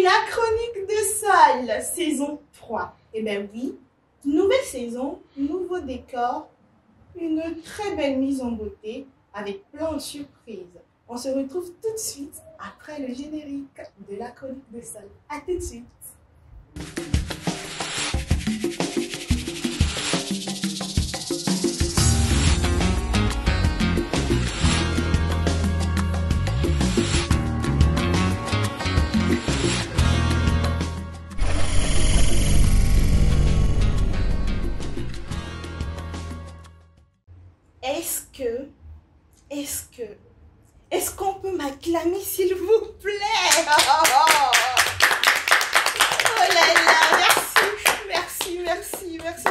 La chronique de Sol, saison 3. Eh bien oui, nouvelle saison, nouveau décor, une très belle mise en beauté avec plein de surprises. On se retrouve tout de suite après le générique de la chronique de Sol. À tout de suite. Est-ce qu'on peut m'acclamer s'il vous plaît? Oh là là, merci.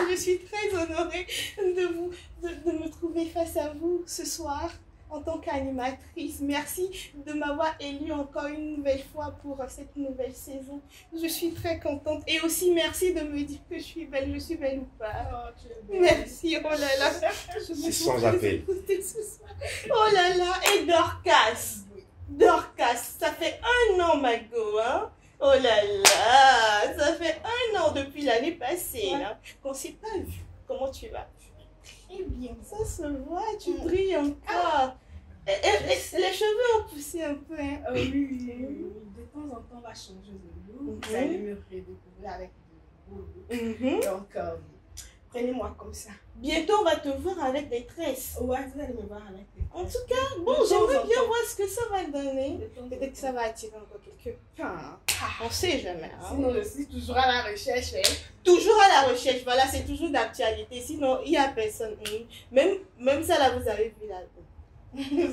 Je suis très honorée de me trouver face à vous ce soir en tant qu'animatrice. Merci de m'avoir élue encore une nouvelle fois pour cette nouvelle saison. Je suis très contente. Et aussi, merci de me dire que je suis belle. Je suis belle ou pas? Merci, oh là là. C'est sans appel. Oh là là, et Dorcas, ça fait 1 an, Mago, hein? Oh là là, ça fait 1 an depuis l'année passée, là, qu'on ne s'est pas vu. Comment tu vas? Très bien, ça se voit, tu brilles encore. Les cheveux ont poussé un peu, hein? Oui. De temps en temps, on va changer de look. Vous allez me redécouvrir avec de beaux looks. Donc, prenez-moi comme ça. Bientôt, on va te voir avec des tresses. Ouais, vous allez me voir avec des tresses. En tout cas, bon, j'aimerais bien voir ce que ça va donner. Peut-être que ça va attirer encore quelqu'un. On sait jamais. Hein? Sinon, je suis toujours à la recherche. Toujours à la recherche, voilà, c'est toujours d'actualité. Sinon, il n'y a personne. Même ça, là, vous avez vu là.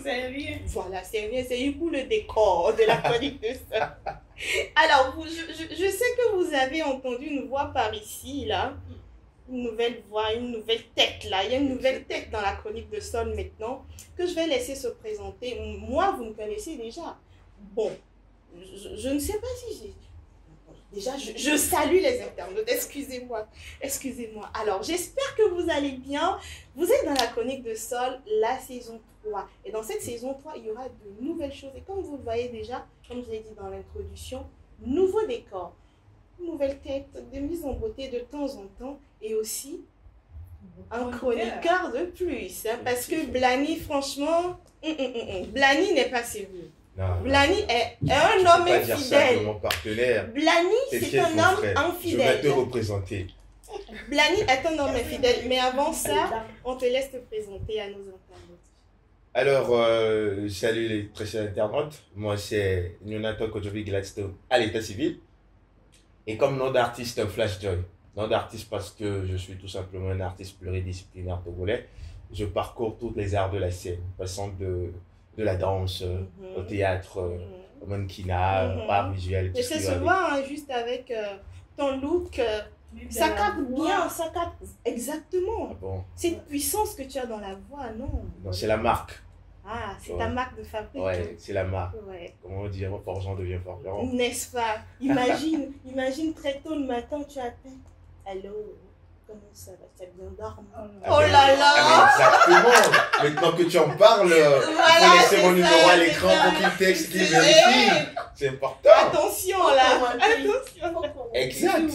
C'est rien. Voilà, c'est rien, c'est pour le décor de la chronique de ça. Alors, je sais que vous avez entendu une voix par ici, là. Une nouvelle voix, une nouvelle tête, là. Il y a une nouvelle tête dans la chronique de Sol maintenant, que je vais laisser se présenter. Moi, vous me connaissez déjà. Bon, je ne sais pas si j'ai... Déjà, je salue les internautes, excusez-moi. Alors, j'espère que vous allez bien. Vous êtes dans la chronique de Sol, la saison 3. Et dans cette saison 3, il y aura de nouvelles choses. Et comme vous le voyez déjà, comme je l'ai dit dans l'introduction, nouveau décor, nouvelle tête, de mise en beauté de temps en temps. Et aussi, un chroniqueur de plus. Hein, parce que Blani, franchement, Blani n'est pas sérieux. Blani est un homme infidèle. Mon partenaire. Blani, c'est un homme infidèle. Je vais te représenter. Blani est un homme infidèle. Mais avant ça, on te laisse te présenter à nos internautes. Alors, salut les très chers internautes. Moi, c'est Jonathan Kojovi Gladstone à l'état civil. Et comme nom d'artiste, Flash Joy. Nom d'artiste parce que je suis tout simplement un artiste pluridisciplinaire togolais. Je parcours tous les arts de la scène, passant de la danse, au théâtre, au mannequinat, art visuel. Et ça se voit hein, juste avec ton look. Ça capte bien, ça capte exactement. Ah bon? Cette puissance que tu as dans la voix, non? Non, c'est la marque. Ah, c'est ta marque de fabrique. Ouais, c'est la marque. Ouais. Comment on dit, forgeant devient forgeron. N'est-ce pas? Imagine très tôt le matin, tu appelles. Allô? Comment ça va? Tu as bien dormi? Oh là là! Ah, mais exactement! Maintenant que tu en parles, il faut laisser mon numéro à l'écran pour qu'il texte, qu'il vérifie. C'est important. Attention là! Attention! Exact!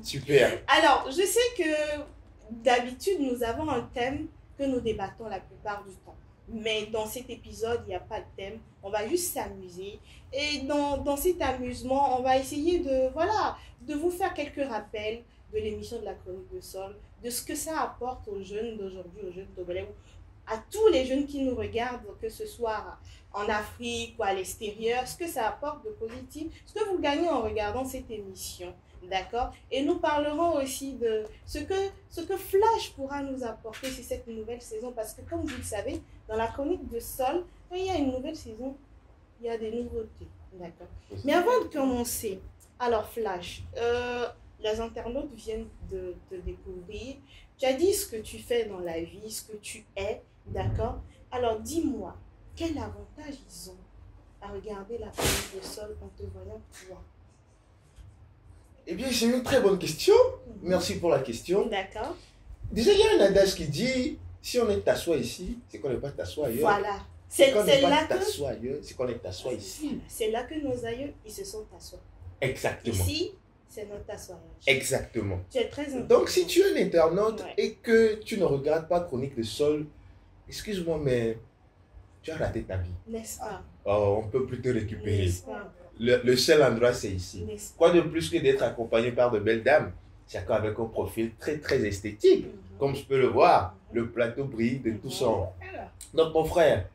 Super! Alors, je sais que d'habitude, nous avons un thème que nous débattons la plupart du temps. Mais dans cet épisode, il n'y a pas de thème. On va juste s'amuser. Et dans cet amusement, on va essayer de vous faire quelques rappels de l'émission de la chronique de Sol, de ce que ça apporte aux jeunes d'aujourd'hui, aux jeunes togolais, à tous les jeunes qui nous regardent, que ce soit en Afrique ou à l'extérieur, ce que ça apporte de positif, ce que vous gagnez en regardant cette émission. D'accord? Et nous parlerons aussi de ce que Flash pourra nous apporter sur cette nouvelle saison. Parce que comme vous le savez, dans la chronique de Sol, quand il y a une nouvelle saison, il y a des nouveautés. D'accord? Mais avant de commencer, alors Flash, les internautes viennent de te découvrir. Tu as dit ce que tu fais dans la vie, ce que tu es. D'accord? Alors dis-moi, quel avantage ils ont à regarder la chronique de Sol en te voyant toi? Eh bien, c'est une très bonne question. Merci pour la question. D'accord. Déjà, il y a un adage qui dit, si on est à soi ici, c'est qu'on n'est pas à soi ailleurs. Voilà. C'est qu'on n'est pas à soi ailleurs, c'est qu'on est à soi ici. C'est là que nos aïeux, ils se sont à soi. Exactement. Ici, c'est notre assoiffage. Exactement. Tu es très important. Donc, si tu es un internaute Ouais. et que tu ne regardes pas Chronique de Sol, excuse-moi, mais tu as raté ta vie. N'est-ce pas? Oh, on ne peut plus te récupérer. N'est-ce pas? Le seul endroit, c'est ici. N'est-ce pas? Quoi de plus que d'être accompagné par de belles dames, chacun avec un profil très, très esthétique. Comme je peux le voir, le plateau brille de tout son. Alors, Donc, mon frère,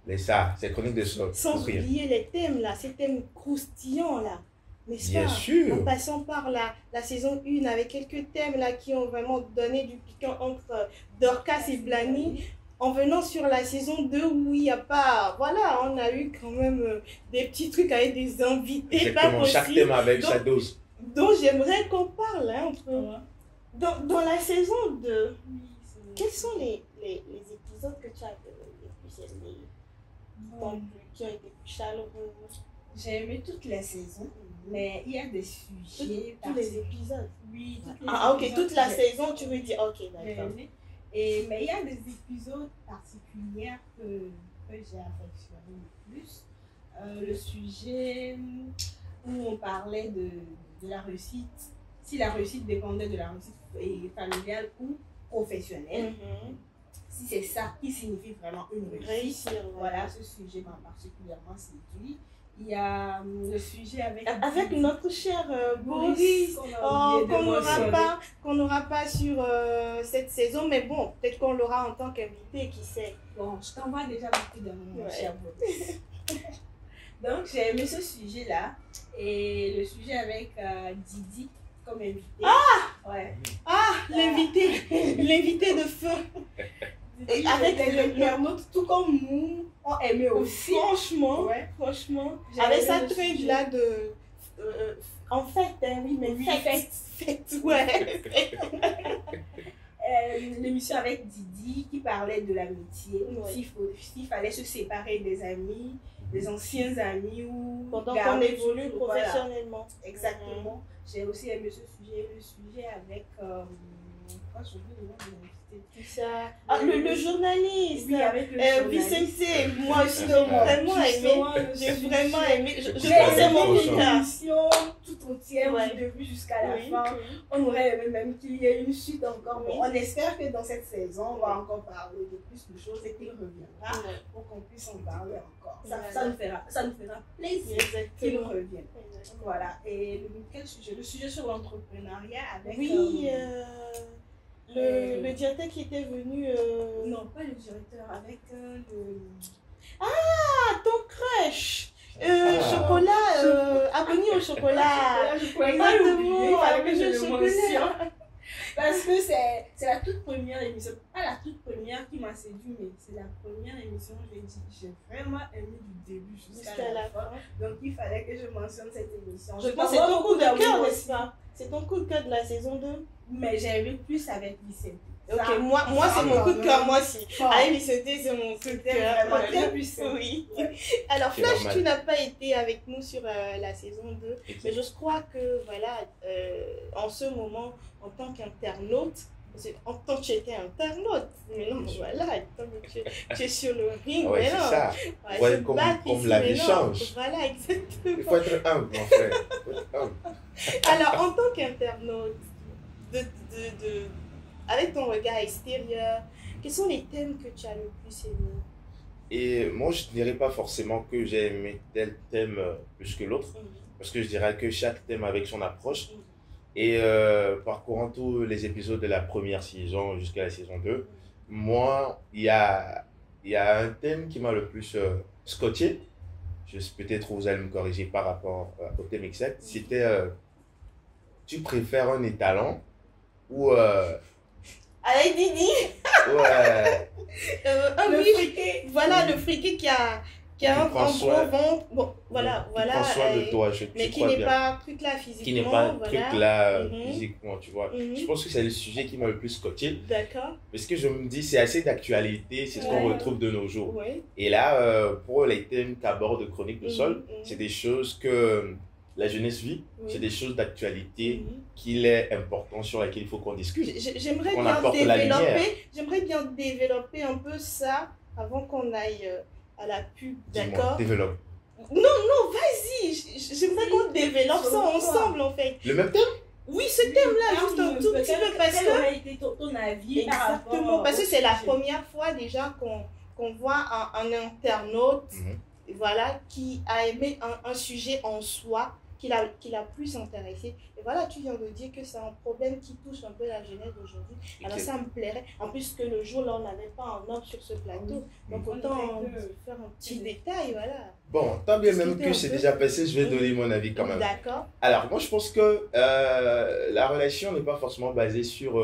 laisse ça, c'est Chronique de Sol. Sans Pour rien. oublier les thèmes là, ces thèmes croustillants là. N'est-ce Bien pas? sûr. En passant par la saison 1 avec quelques thèmes là qui ont vraiment donné du piquant entre Dorcas et Blany. En venant sur la saison 2 où il n'y a pas... Voilà, on a eu quand même des petits trucs avec des invités, pas Exactement, chaque possible. thème avec Donc, sa dose. dont j'aimerais qu'on parle. Hein, dans la saison 2, quels sont les épisodes que tu as les plus aimés, qui ont été plus chaleureux? j'ai aimé toute la saison, mais il y a des sujets. Tous les épisodes. Oui, toutes les Ah, ok, épisodes toute la que saison, tu veux dire, ok, j'ai d'accord. aimé. Mais il y a des épisodes particuliers que j'ai affectionné le plus. Le sujet où on parlait de la réussite, si la réussite dépendait de la réussite familiale ou professionnelle, si c'est ça qui signifie vraiment une réussite. Réussir, ouais. Voilà, ce sujet m'a particulièrement séduit. Il y a le sujet avec Avec notre cher Boris, qu'on n'aura pas sur cette saison, mais bon, peut-être qu'on l'aura en tant qu'invité, qui sait. Bon, je t'envoie déjà beaucoup d'amour, mon Ouais. cher Boris. Donc, j'ai aimé ce sujet-là. Et le sujet avec Didi comme invité. Ouais. L'invité de feu. Et avec les internautes, tout comme nous, ont aimé aussi. Franchement, Ouais. avec aimé sa le truc sujet. là de... en fait, hein, oui, mais Oui, fête, ouais. L'émission avec Didi qui parlait de l'amitié, Ouais. s'il fallait se séparer des amis, des anciens amis ou Pendant qu'on garder évolue toujours, voilà. professionnellement. Exactement. J'ai aussi aimé ce sujet, le sujet avec pourquoi j'ai oublié le nom de l'invité. Tout ça. Ah, le journaliste. Oui, avec le journaliste. Vicente, moi aussi, j'ai Justement, vraiment aimé. justement, le J'ai sujet. vraiment aimé. Je pense J'ai que c'est mon aimé coup de cœur. l'émission tout entière Ouais. du début jusqu'à la Oui. fin. On aurait aimé même qu'il y ait une suite encore. Oui. Bon, on espère que dans cette saison, on va encore parler de plus de choses et qu'il reviendra Ouais. pour qu'on puisse en parler encore. Voilà. Ça nous fera plaisir qu'il Exactement. revienne. Voilà. Et quel sujet? Le sujet sur l'entrepreneuriat avec... Oui, le directeur qui était venu. Non, pas le directeur, avec le... Ah, ton crush. Chocolat, abonné au chocolat. Je pourrais pas l'oublier, il fallait que je abonné au le chocolat. mentionne. Parce que c'est la toute première émission, pas la toute première qui m'a séduit, mais c'est la première émission, j'ai vraiment aimé du début jusqu'à la fin. Donc il fallait que je mentionne cette émission. Je pense que c'est ton coup de cœur, n'est-ce pas? C'est ton coup de cœur de la saison 2. Mais j'ai aimé plus avec Vicente. Ok, moi c'est mon coup de cœur, moi aussi. Fort. Avec Vicente, c'est mon coup de C'était cœur. vraiment Ok. très puissant. Oui. Ouais. Alors, C'est Flash, normal. tu n'as pas été avec nous sur la saison 2. Mais je crois que, voilà, en ce moment, en tant qu'internaute, en tant que tu étais internaute, mais non, voilà, comme tu es sur le ring, Ouais, mais c'est non. ça. On va Ouais, se comme battre ici, la mais vie non. change. Voilà, Il exactement. faut être humble, mon frère. Il faut être humble. Alors, en tant qu'internaute, avec ton regard extérieur, quels sont les thèmes que tu as le plus aimé? Et moi, je ne dirais pas forcément que j'ai aimé tel thème plus que l'autre, parce que je dirais que chaque thème avec son approche. Et parcourant tous les épisodes de la première saison jusqu'à la saison 2, moi, il y a un thème qui m'a le plus scotché. Peut-être vous allez me corriger par rapport au thème exact. C'était tu préfères un étalon ou Avec Didi, Le friqué. voilà le friqué qui a un prend gros soin- ventre, bon, voilà, prends soin de toi, mais tu qui crois n'est bien. pas truc là physiquement, Qui n'est pas un voilà. truc là Mhm. physiquement, tu vois. Mhm. Je pense que c'est le sujet qui m'a le plus scotché. D'accord, Parce que je me dis, c'est assez d'actualité, c'est ce qu'on Ouais. retrouve de nos jours. oui. Et là, pour les thèmes qu'aborde Chronique de Sol, Mhm. c'est des choses que la jeunesse vit, Oui. c'est des choses d'actualité Mhm. qu'il est important sur lesquelles il faut qu'on discute. J'aimerais On bien apporte la lumière. développer un peu ça avant qu'on aille à la pub, Dis-moi, d'accord? développe. Non, vas-y. J'aimerais qu'on développe ça ensemble, en fait. Le même thème? Oui, ce thème-là, juste un tout petit peu, parce que... aurait été ton avis par rapport Exactement, parce que c'est la au sujet. première fois déjà qu'on voit un internaute, voilà, qui a aimé un sujet en soi, qui l'a plus intéressé. Et voilà, tu viens de dire que c'est un problème qui touche un peu la jeunesse d'aujourd'hui. Alors ça me plairait, en plus que le jour là, on n'avait pas un homme sur ce plateau. Donc autant faire un petit détail, voilà. Bon, tant bien même que c'est déjà passé, je vais donner mon avis quand même. D'accord. Alors, moi je pense que la relation n'est pas forcément basée sur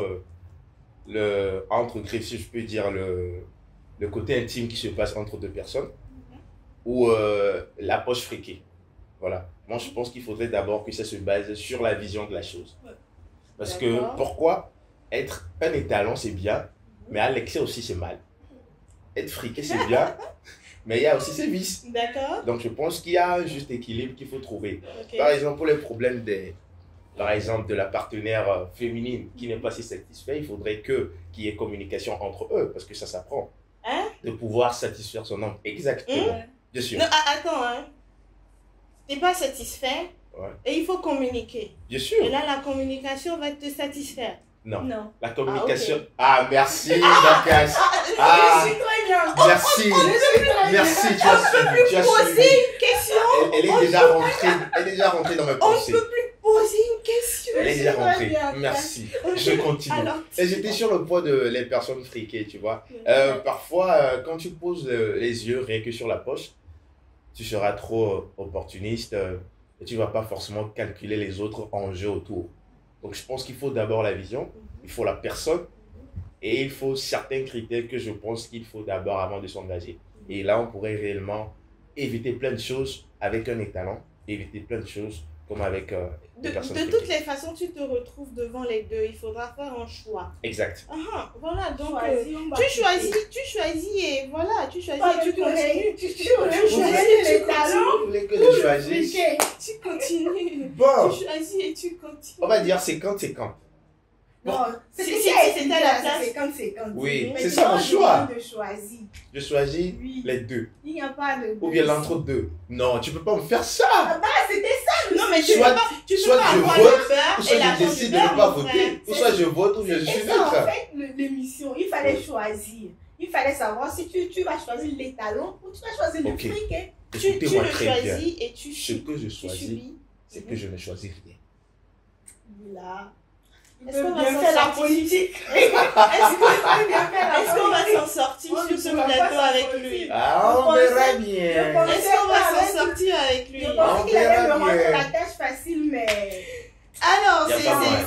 entre griffes, si je peux dire, le côté intime qui se passe entre deux personnes ou la poche friquée. Voilà. Moi, je pense qu'il faudrait d'abord que ça se base sur la vision de la chose. Parce que, pourquoi être un étalon, c'est bien, mais à l'excès aussi, c'est mal. Être friqué, c'est bien, mais il y a aussi ses vices. D'accord. Donc, je pense qu'il y a un juste équilibre qu'il faut trouver. Okay. Par exemple, pour les problèmes par exemple, de la partenaire féminine qui n'est pas si satisfait, il faudrait qu'il y ait communication entre eux, parce que ça s'apprend. Hein? De pouvoir satisfaire son homme. Exactement. Bien sûr. Non, attends, hein. T'es pas satisfait, et il faut communiquer. Bien sûr. Et là, la communication va te satisfaire. Non. Non. La communication. Okay. Ah, merci, Dorcas. Je suis très bien. Merci. Merci, tu as suivi. Tu as poser suivi. une question. Elle est déjà rentrée dans mes On pensées. ne peut plus poser une question. Elle est déjà rentrée. Merci. Je continue. Alors, Et j'étais sur le point de les personnes friquées, tu vois. Parfois, quand tu poses les yeux rien que sur la poche, tu seras trop opportuniste et tu ne vas pas forcément calculer les autres enjeux autour. Donc, je pense qu'il faut d'abord la vision, il faut la personne et il faut certains critères que je pense qu'il faut d'abord avant de s'engager. Et là, on pourrait réellement éviter plein de choses avec un étalon, éviter plein de choses comme avec des personnes de toutes les façons, tu te retrouves devant les deux. Il faudra faire un choix. Exact. Voilà, donc tu choisis et voilà, tu choisis et tu continues. Tu choisis les talents. Vous voulez que je choisisse? Tu continues. Bon, Tu choisis et tu continues. on va dire 50-50. Non, c'est à à la place. 50-50. Oui, Mais c'est tu ça mon as choix. de choisir. Je choisis Oui. les deux. Il n'y a pas de... Ou bien l'entre-deux. Non, tu peux pas me faire ça. Ah bah, c'était ça. Non, mais tu Soit- peux pas, tu soit peux pas je avoir vote, le beurre Ou et soit je l'argent décide du de ne beurre, pas mon voter. frère. Ou soit je vote ou bien je suis C'est ça, en neutre. fait, l'émission. Il fallait choisir. Il fallait savoir si tu vas choisir les talons ou tu vas choisir le Ok. fric. Hein. Tu Écoutez-moi le très bien. choisis et tu Ce que je tu choisis, subis. c'est que je ne choisis rien. Là. Est-ce qu'on va bien s'en faire la sortir? politique? Est-ce qu'on va s'en sortir On sur ce ne va pas plateau s'en avec sortir. lui? Ah, on verra bien. Est-ce qu'on va s'en sortir avec lui? Je pensais qu'il allait me verra rendre bien. la tâche facile, mais... Alors, Y a pas moyen.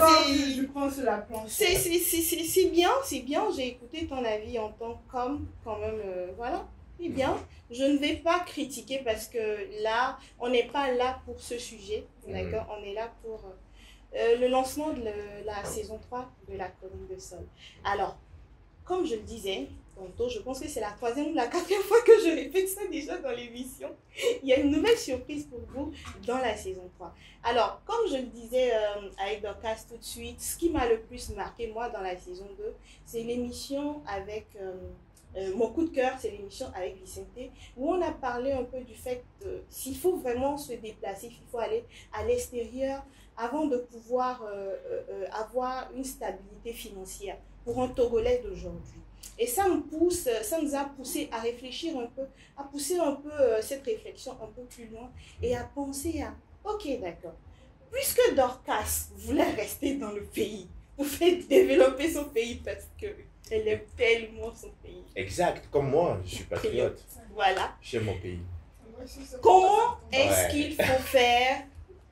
Je prends sur la planche. c'est bien, j'ai écouté ton avis en tant qu'homme, quand même, voilà, c'est bien. Je ne vais pas critiquer parce que là, on n'est pas là pour ce sujet, d'accord? On est là pour le lancement de la saison 3 de la chronique de Sol. Alors, comme je le disais tantôt, je pense que c'est la 3e ou la 4e fois que je répète ça déjà dans l'émission. Il y a une nouvelle surprise pour vous dans la saison 3. Alors, comme je le disais avec Dorcas tout de suite, ce qui m'a le plus marqué, moi, dans la saison 2, c'est l'émission avec... mon coup de cœur, c'est l'émission avec Vicente, où on a parlé un peu du fait de s'il faut vraiment se déplacer, s'il faut aller à l'extérieur avant de pouvoir avoir une stabilité financière pour un Togolais d'aujourd'hui. Et ça nous a poussé à réfléchir un peu, à pousser un peu cette réflexion un peu plus loin et à penser à, ok, d'accord, puisque Dorcas voulait rester dans le pays, pour faire développer son pays parce que elle aime tellement son pays. Exact, comme moi, je suis patriote. Voilà. J'aime mon pays. Comment est-ce qu'il faut faire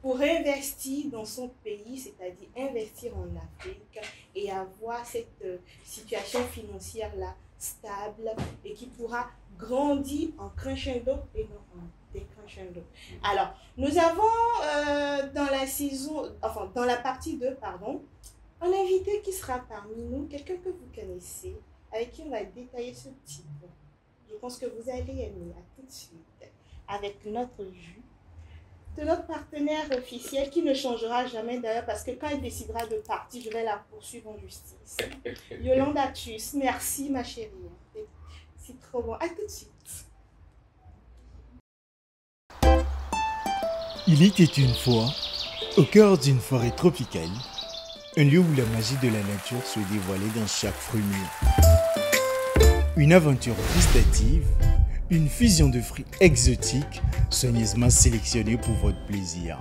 pour investir dans son pays, c'est-à-dire investir en Afrique et avoir cette situation financière-là stable et qui pourra grandir en crescendo et non en décrescendo. Alors, nous avons dans la partie 2, pardon, un invité qui sera parmi nous, quelqu'un que vous connaissez, avec qui on va détailler ce petit point. Je pense que vous allez aimer. À tout de suite. Avec notre vue de notre partenaire officiel qui ne changera jamais d'ailleurs parce que quand elle décidera de partir, je vais la poursuivre en justice. Yolanda Tus, merci ma chérie. C'est trop bon. À tout de suite. Il était une fois, au cœur d'une forêt tropicale, un lieu où la magie de la nature se dévoilait dans chaque fruit mûr. Une aventure gustative, une fusion de fruits exotiques soigneusement sélectionnés pour votre plaisir.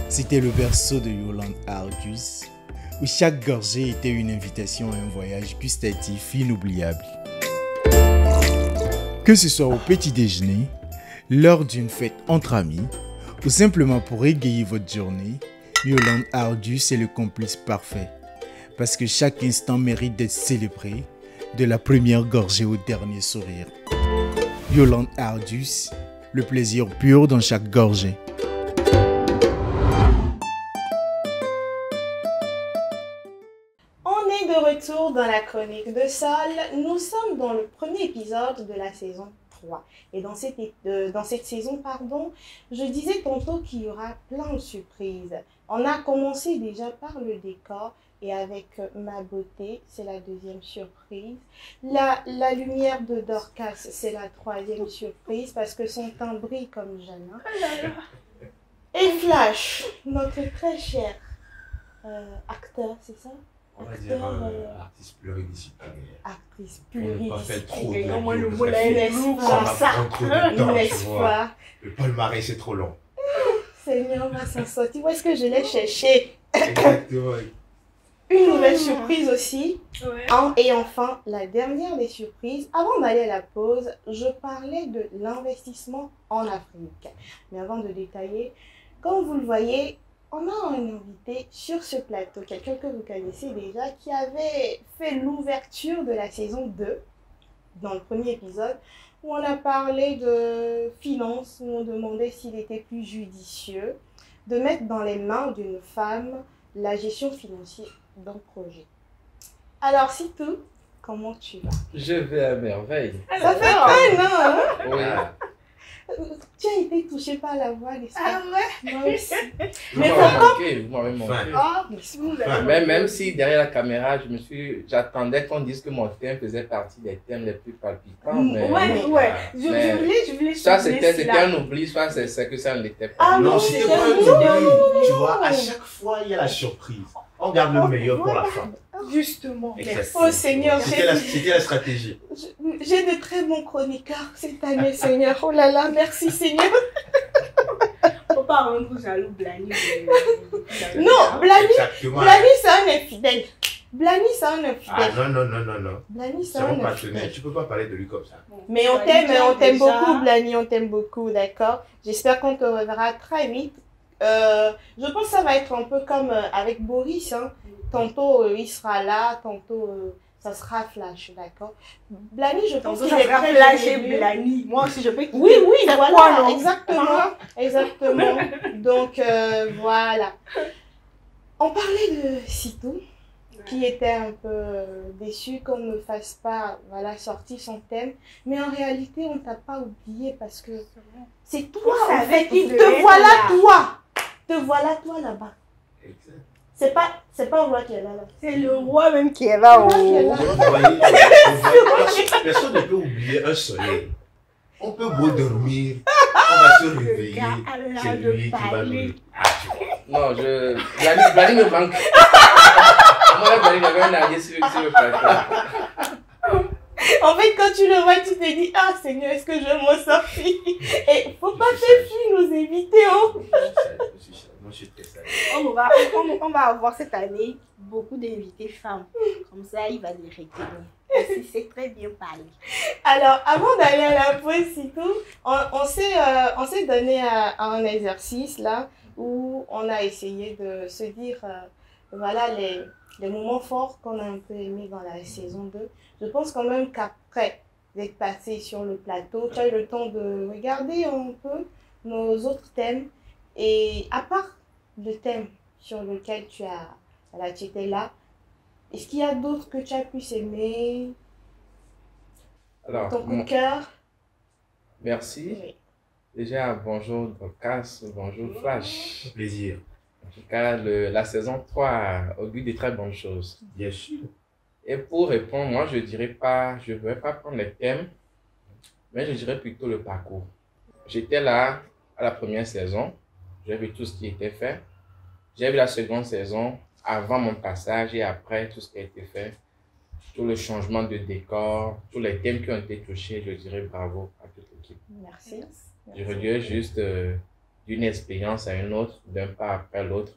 C'était le berceau de Yolande Ardus, où chaque gorgée était une invitation à un voyage gustatif inoubliable. Que ce soit au petit déjeuner, lors d'une fête entre amis, ou simplement pour égayer votre journée, Yolande Ardus est le complice parfait. Parce que chaque instant mérite d'être célébré, de la première gorgée au dernier sourire. Yolande Ardus, le plaisir pur dans chaque gorgée. On est de retour dans la chronique de Sol. Nous sommes dans le premier épisode de la saison 3. Et dans cette saison, je disais tantôt qu'il y aura plein de surprises. On a commencé déjà par le décor et avec ma beauté, c'est la deuxième surprise. La lumière de Dorcas, c'est la troisième surprise parce que son teint brille comme jamais. Et Flash, notre très cher acteur, c'est ça? On va dire artiste pluridisciplinaire. Actrice On ne pas faire trop de Comment le bio, mot parce que n'est-ce ça va prendre trop de temps, N'est-ce tu vois. pas? Le palmarès, c'est trop long. Seigneur va s'en sortir. Où est-ce que je l'ai cherché? Exactement. Une nouvelle surprise aussi. Ouais. Et enfin, la dernière des surprises. Avant d'aller à la pause, je parlais de l'investissement en Afrique. Mais avant de détailler, comme vous le voyez, on a un invité sur ce plateau, quelqu'un que vous connaissez déjà, qui avait fait l'ouverture de la saison 2, dans le premier épisode, où on a parlé de finances, où on demandait s'il était plus judicieux de mettre dans les mains d'une femme la gestion financière d'un projet. Alors, Sitou, comment tu vas? Je vais à merveille. Ça fait un an, hein? Oui. Tu as été touchée par la voix, n'est-ce pas? ouais? Moi aussi. Vous Mais m'avez pourquoi? manqué, vous m'avez manqué. Oh, Même si derrière la caméra, j'attendais qu'on dise que mon thème faisait partie des thèmes les plus palpitants. Mais, ouais. Mais Je voulais soit souligner c'était cela. un oubli, soit c'est que ça ne l'était pas. Ah Non, non, c'était c'est pas un un oubli. Tu vois, à chaque fois, il y a la surprise. On garde le meilleur pour la fin. Justement. Exactement. Oh Seigneur, C'était la stratégie. j'ai de très bons chroniqueurs cette année, Seigneur. Oh là là, merci Seigneur. Faut pas rendre jaloux Blani. Non, Blani, Exactement. c'est un infidèle. Blani, c'est un Ah infidèle. non. Blani, c'est C'est un mon infidèle. partenaire. Tu peux pas parler de lui comme ça. Mais on t'aime beaucoup, Blani, on t'aime beaucoup, d'accord? J'espère qu'on te reverra très vite. Je pense que ça va être un peu comme avec Boris, hein. Tantôt il sera là, tantôt ça sera Flash, d'accord? Blani, je pense Tantôt qu'il ça est sera très Flash et généreux. Blani. Moi aussi je peux. Oui, C'est voilà, quoi, non? exactement. Donc voilà. On parlait de Sitou, qui était un peu déçu qu'on ne fasse pas sortir son thème. Mais en réalité, on ne t'a pas oublié parce que c'est toi, On en savait fait. qu'il Te devait voilà être là. toi. Te voilà toi là-bas. Exact. C'est pas un roi qui est là. C'est le roi même qui est là. C'est le roi qui est là. Vous voyez, personne ne peut oublier un soleil. On peut beau dormir, on va se réveiller. C'est lui qui va nous. Ah, tu vois. Non, Blani me manque. Moi, Blani, j'avais un allié sur le plateau. En fait, quand tu le vois, tu te dis, ah Seigneur, est-ce que je vais m'en sortir? Et faut pas faire fuir nos invités, oh. Moi, je suis très sage. On va avoir cette année beaucoup d'invités femmes. Comme ça, il va les retenir. Parce que c'est très bien parlé. Alors, avant d'aller à la pause, c'est tout, on s'est donné un exercice là où on a essayé de se dire, voilà les moments forts qu'on a un peu aimés dans la saison 2. Je pense quand même qu'après d'être passé sur le plateau, tu as eu le temps de regarder un peu nos autres thèmes. Et à part le thème sur lequel tu étais là, est-ce qu'il y a d'autres que tu as pu aimer? Alors, Ton coup de cœur? merci. Oui. Déjà, bonjour Dorcas, bonjour Flash. Plaisir. En tout cas, la saison 3 augure de très bonnes choses. Bien sûr. Et pour répondre, moi, je ne vais pas prendre les thèmes, mais je dirais plutôt le parcours. J'étais là à la première saison. J'ai vu tout ce qui était fait. J'ai vu la seconde saison avant mon passage et après tout ce qui a été fait. Tout le changement de décor, tous les thèmes qui ont été touchés, je dirais bravo à toute l'équipe. Merci. Je regrette juste d'une expérience à une autre, d'un pas après l'autre.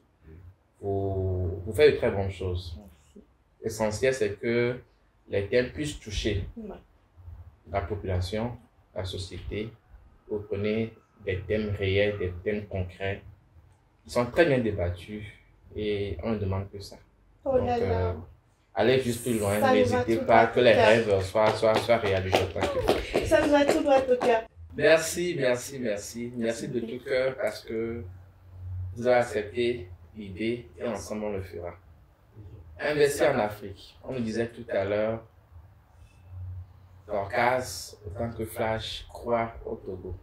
Vous faites de très bonnes choses. Merci. L'essentiel, c'est que les thèmes puissent toucher Ouais. la population, la société. Vous prenez des thèmes réels, des thèmes concrets. Ils sont très bien débattus et on ne demande que ça. Oh là là. Allez juste plus loin, Ça nous va n'hésitez tout pas droit que au les cœur. rêves soient réalisés. Tranquille. Ça nous va tout droit au cœur. Merci de tout cœur parce que vous avez accepté l'idée et ensemble on le fera. Investir en Afrique, on le disait tout à l'heure, Dorcas, autant que Flash, croit au Togo.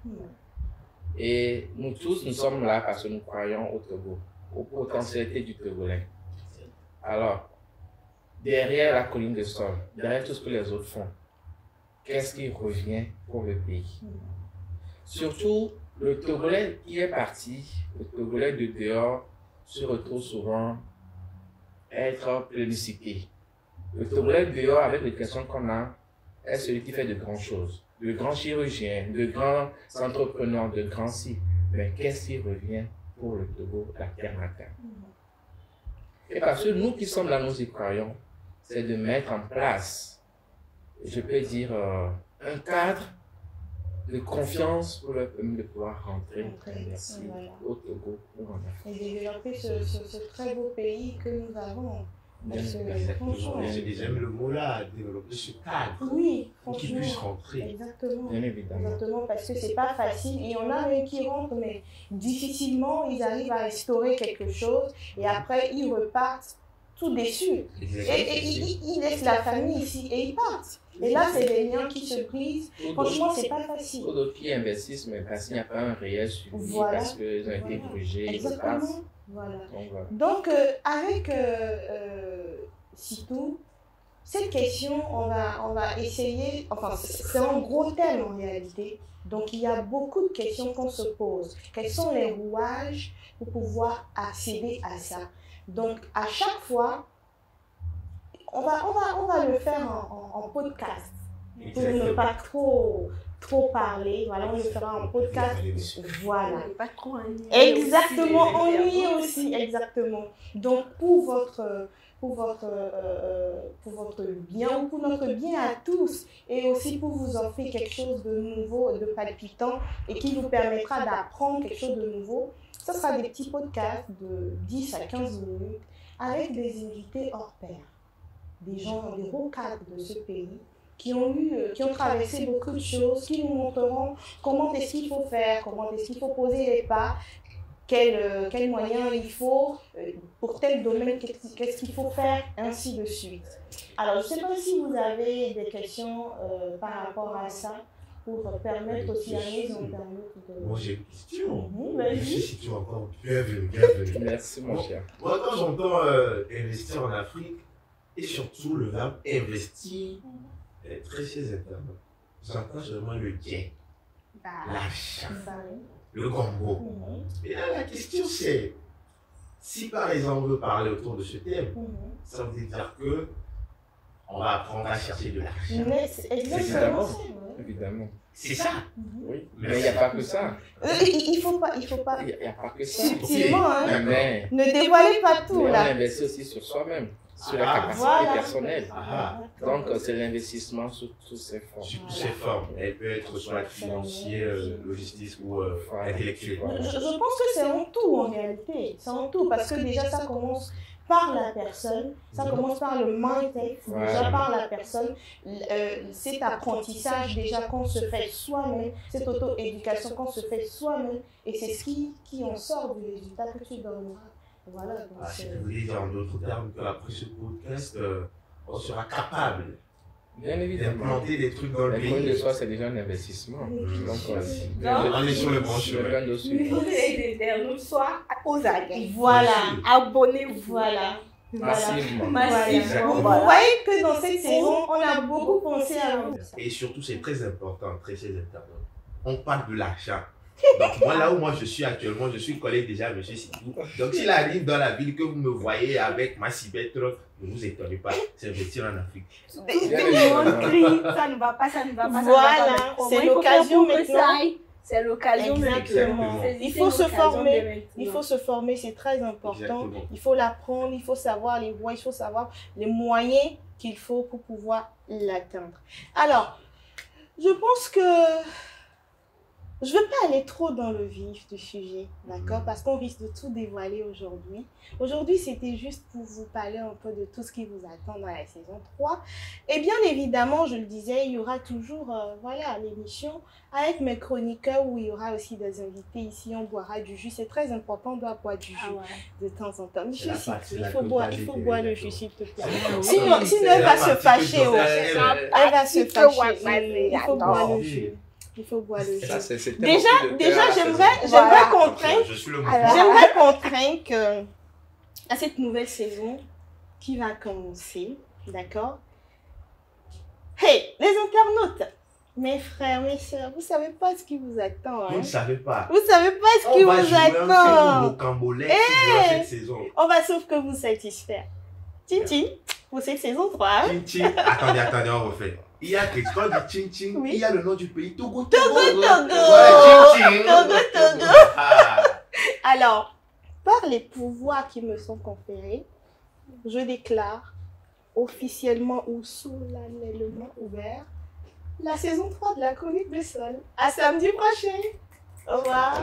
Et nous tous, nous sommes là parce que nous croyons au Togo, aux potentialités du Togolais. Alors, derrière la colline de sol, derrière tout ce que les autres font, qu'est-ce qui revient pour le pays? Surtout, le Togolais qui est parti, le Togolais de dehors, se retrouve souvent à être plébiscité. Le Togolais de dehors, avec les questions qu'on a, est celui qui fait de grandes choses, de grands chirurgiens, de grands entrepreneurs, de grands sites. Mais qu'est-ce qui revient pour le Togo, la terre natale? Et parce que nous qui sommes là, nous y croyons, c'est de mettre en place, je peux dire, un cadre de confiance pour le peuple de pouvoir rentrer investir Voilà. au Togo ou en Afrique. Et développer ce très beau pays que nous avons. Parce que, Exactement. franchement, J'aime le mot là, développer ce cadre oui, pour qu'ils franchement. puissent rentrer. Exactement. Bien évidemment. Exactement, parce que c'est pas facile. Il y en a même qui rentrent, mais difficilement, ils arrivent à instaurer quelque chose et après, ils repartent tout déçus. Et ils laissent la famille ici et ils partent. Et là, c'est des liens qui se brisent. Franchement, c'est pas facile. Pour d'autres qui investissent, mais parce qu'il n'y a pas un réel suivi, Voilà. parce qu'ils ont été Voilà. grugés, ils repartent. Exactement. Voilà. Donc voilà. Donc, avec Sitou, cette question, on va essayer, enfin, c'est un gros thème en réalité. Donc, il y a beaucoup de questions qu'on se pose. Quels sont les rouages pour pouvoir accéder à ça? Donc, à chaque fois, on va le faire en podcast pour ne pas trop parler. Voilà, on le fera en podcast. Voilà. Pas trop ennuyé. Exactement, aussi, ennuyé aussi, exactement. Donc, pour votre bien ou pour notre bien à tous, et aussi pour vous offrir quelque chose de nouveau, de palpitant, et qui vous permettra d'apprendre quelque chose de nouveau, ce sera des petits podcasts de 10 à 15 minutes avec des invités hors pair, des gens, des hauts cadres de ce pays qui ont traversé beaucoup de choses, qui nous montreront comment est-ce qu'il faut faire, comment est-ce qu'il faut poser les pas, quels moyens il faut pour tel domaine, qu'est-ce qu'il faut faire, ainsi de suite. Alors, je ne sais pas si vous avez des questions par rapport à ça, pour permettre aussi à nos internautes de... Moi j'ai une question. Vas-y. Je suis tu encore bienvenue. Merci mon cher. Moi quand j'entends investir en Afrique, et surtout le verbe investir, très chers internautes, j'entends seulement le gain, l'achat, le gombo. Et là la question c'est, si par exemple on veut parler autour de ce thème, ça veut dire que on va apprendre à chercher de l'argent. Mais c'est exactement ça. Évidemment. C'est ça. Oui. Mais il n'y a pas que ça. Il faut pas. Il n'y a pas que ça. Subtilement, hein. Mais Ne dévoilez pas tout on là. investit aussi sur soi-même, sur la Ah, capacité voilà. personnelle. Ah, Donc c'est l'investissement sous toutes ses formes. sur toutes ces formes. Elle peut être soit financière, logistique ou intellectuelle. Je pense que c'est en tout en réalité. C'est en tout parce que déjà ça commence par la personne, ça commence par le mindset, Voilà. déjà par la personne, cet apprentissage déjà qu'on se fait soi-même, cette auto-éducation qu'on se fait soi-même et c'est ce qui en sort du résultat que tu donneras. Voilà. Donc, Ah, je voulais dire en d'autres termes qu'après ce podcast, on sera capable Bien évidemment. d'implanter des trucs dans le La colline de pays. soi, c'est déjà un investissement. Donc, On est sur le bon chemin. plein de suite. Nous, les internautes, soient aux aguets. voilà. Abonnez-vous. Voilà. Massivement. Massivement. Vous Voilà. voyez que dans cette saison, on a beaucoup pensé à vous. Et surtout, c'est très important, très chers internautes. On parle de l'achat. Donc, moi, là où moi je suis actuellement, je suis collé déjà à M. Sidou. Donc, s'il arrive dans la ville que vous me voyez avec ma cibêtre, ne vous étonnez pas, c'est investir en Afrique. Tout le monde crie, ça ne va pas, ça ne va pas. Voilà, c'est l'occasion maintenant. C'est l'occasion Exactement. Il faut se former. Il faut se former, c'est très important. Exactement. Il faut l'apprendre, il faut savoir les voies, il faut savoir les moyens qu'il faut pour pouvoir l'atteindre. Alors, je pense que je ne veux pas aller trop dans le vif du sujet, d'accord? Parce qu'on risque de tout dévoiler aujourd'hui. Aujourd'hui, c'était juste pour vous parler un peu de tout ce qui vous attend dans la saison 3. Et bien évidemment, je le disais, il y aura toujours voilà, l'émission avec mes chroniqueurs où il y aura aussi des invités ici. On boira du jus. C'est très important, on doit boire du jus de temps en temps. Monsieur, il faut boire le jus, s'il te plaît. Sinon, elle va se fâcher. Elle va se fâcher. Il faut boire le jus. Il faut boire le jus. Déjà, j'aimerais contraindre que à cette nouvelle saison qui va commencer, d'accord? Hey, les internautes, mes frères, mes soeurs, vous savez pas ce qui vous attend. Hein? Vous ne savez pas. Vous savez pas ce qui vous attend. Cette saison. On va sauf que vous satisfaire. Tintine, pour cette saison 3. Hein? Tintine, attendez, on refait. Il y a quelque chose de Tintine, oui. Il y a le nom du pays, Togo. Alors, par les pouvoirs qui me sont conférés, je déclare officiellement ou solennellement ouvert la saison 3 de la chronique du sol. À samedi prochain. Au revoir.